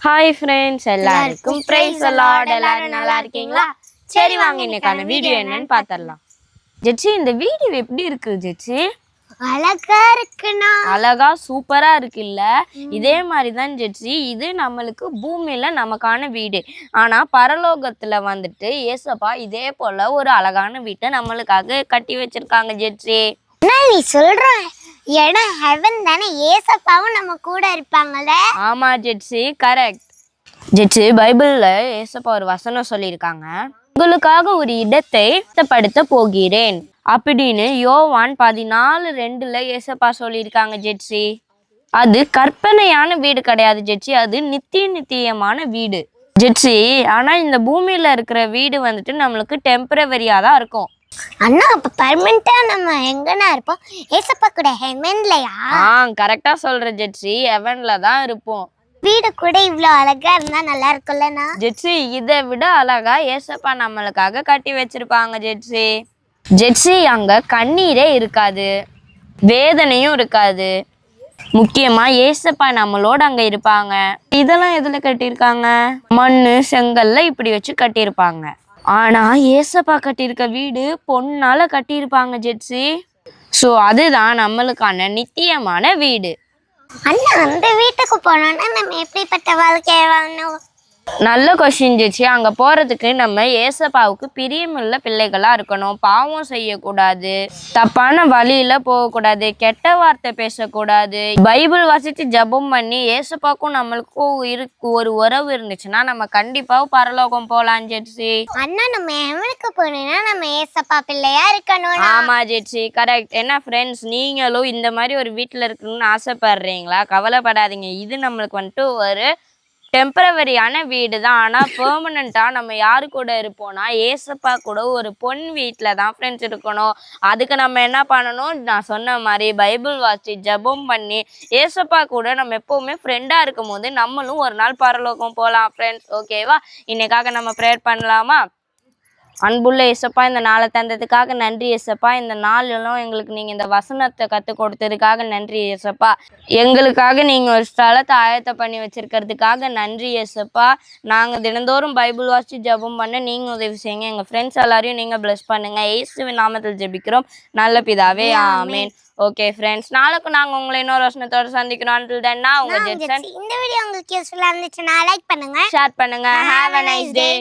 Hi friends, எல்லாருக்கும் praise the Lord. எல்லாரும் நல்லா இருக்கீங்களா? சரி, வாங்க இன்னைக்கான வீடியோ என்னன்னு பார்த்தறலாம். ஜெச்சி, இந்த வீடியோ எப்படி இருக்கு ஜெச்சி? அழகா இருக்குனா? அழகா சூப்பரா இருக்கு இல்ல? இதே மாதிரி தான் ஜெச்சி, இது நம்மளுக்கு பூமியில நமக்கான வீடு. ஆனா பரலோகத்துல வந்துட்டு ஏசப்பா இதே போல ஒரு அழகான வீட்டை நம்மளுக்காக கட்டி வச்சிருக்காங்க ஜெச்சி. நீ சொல்ற இடம் ஹெவன் தானே? ஏசப்பாவும் நம்ம கூட இருப்பாங்கல்ல? ஆமா ஜெட்சி, கரெக்ட் ஜெட்சி. பைபிள்ல ஏசப்பா ஒரு வசனம் சொல்லியிருக்காங்க, உங்களுக்காக ஒரு இடத்தை படுத்த போகிறேன் அப்படின்னு யோவான் 14:2 ஏசப்பா சொல்லியிருக்காங்க ஜெட்சி. அது கற்பனையான வீடு கிடையாது ஜெட்சி, அது நித்தியமான வீடு ஜெட்சி. ஆனா இந்த பூமியில இருக்கிற வீடு வந்துட்டு நம்மளுக்கு டெம்பரவரியா தான் இருக்கும். அண்ணா, அப்ப பெர்மனண்டா நம்ம எங்கனா இருப்போம்? ஏசப்பா கூட ஹெவன்லயா? கரெக்டா சொல்ற ஜெட்சி, ஹெவன்ல தான் இருப்போம். வீடு கூட இவ்ளோ அழகா இருந்தா நல்லா இருக்கும்லனா ஜெட்சி? இதை விட அழகா ஏசப்பா நம்மளுக்காக கட்டி வச்சிருப்பாங்க ஜெட்சி. ஜெட்சி, அங்க கண்ணீரே இருக்காது, வேதனையும் இருக்காது. முக்கியமா ஏசப்பா நம்மளோட அங்க இருப்பாங்க. இதெல்லாம் எதுல கட்டியிருக்காங்க? மண்ணு செங்கல்ல இப்படி வச்சு கட்டியிருப்பாங்க. ஆனா ஏசப்பா கட்டியிருக்க வீடு பொன்னால கட்டியிருப்பாங்க ஜெட்சி. ஸோ அதுதான் நம்மளுக்கான நித்தியமான வீடு. அண்ணா, அந்த வீட்டுக்கு போனோம்னா நம்ம எப்படிப்பட்ட வாழ்க்கையை வாழணும்? நல்ல கொஸ்டின் ஜெச்சி. அங்கே போகிறதுக்கு நம்ம ஏசப்பாவுக்கு பிரியமுள்ள பிள்ளைகளாக இருக்கணும். பாவம் செய்யக்கூடாது, தப்பான வழியில் போகக்கூடாது, கெட்ட வார்த்தை பேசக்கூடாது, பைபிள் வாசித்து ஜபம் பண்ணி ஏசப்பாக்கும் நம்மளுக்கும் ஒரு உறவு இருந்துச்சுன்னா நம்ம கண்டிப்பாக பரலோகம் போகலாம் ஜெட்சி. அண்ணா, நம்ம எவனுக்கு போனோம்னா நம்ம ஏசப்பா பிள்ளையா இருக்கணும். ஆமா ஜெட்சி, கரெக்ட். என்ன ஃப்ரெண்ட்ஸ், நீங்களும் இந்த மாதிரி ஒரு வீட்டில் இருக்கணும்னு ஆசைப்படுறீங்களா? கவலைப்படாதீங்க, இது நம்மளுக்கு வந்துட்டு ஒரு டெம்பரவரியான வீடு தான். ஆனால் பெர்மனண்ட்டாக நம்ம யாரு கூட இருப்போம்னா ஏசப்பா கூட ஒரு பொன் வீட்டில் தான் ஃப்ரெண்ட்ஸ் இருக்கணும். அதுக்கு நம்ம என்ன பண்ணணும்? நான் சொன்ன மாதிரி பைபிள் வாசி ஜபம் பண்ணி ஏசப்பா கூட நம்ம எப்போவுமே ஃப்ரெண்டாக இருக்கும் போது நம்மளும் ஒரு நாள் பரலோகம் போகலாம் ஃப்ரெண்ட்ஸ். ஓகேவா? இன்னைக்காக நம்ம ப்ரேயர் பண்ணலாமா? அன்புள்ள ஏசப்பா, இந்த நாளை தந்ததுக்காக நன்றி ஏசப்பா. இந்த நாளெல்லாம் எங்களுக்கு நீங்கள் இந்த வசனத்தை கற்றுக் கொடுத்ததுக்காக நன்றி ஏசப்பா. எங்களுக்காக நீங்கள் ஒரு ஸ்தலத்தை ஆயத்தம் பண்ணி வச்சிருக்கிறதுக்காக நன்றி ஏசப்பா. நாங்கள் தினந்தோறும் பைபிள் வாசித்து ஜபம் பண்ண நீங்கள் உதவி செய்யுங்க. எங்கள் ஃப்ரெண்ட்ஸ் எல்லாரையும் நீங்கள் பிளஸ் பண்ணுங்கள். இயேசுவின் நாமத்தில் ஜெபிக்கிறோம் நல்ல பிதாவே, ஆமேன். ஓகே ஃப்ரெண்ட்ஸ், நாளைக்கு நாங்கள் உங்களை இன்னொரு வசனத்தோடு சந்திக்கிறோம். Until then, நான் உங்கள் ஜெட்சன். இந்த வீடியோ உங்களுக்கு யூஸ்ஃபுல்லாக இருந்துச்சுன்னா லைக் பண்ணுங்க, ஷேர் பண்ணுங்க. Have a nice day.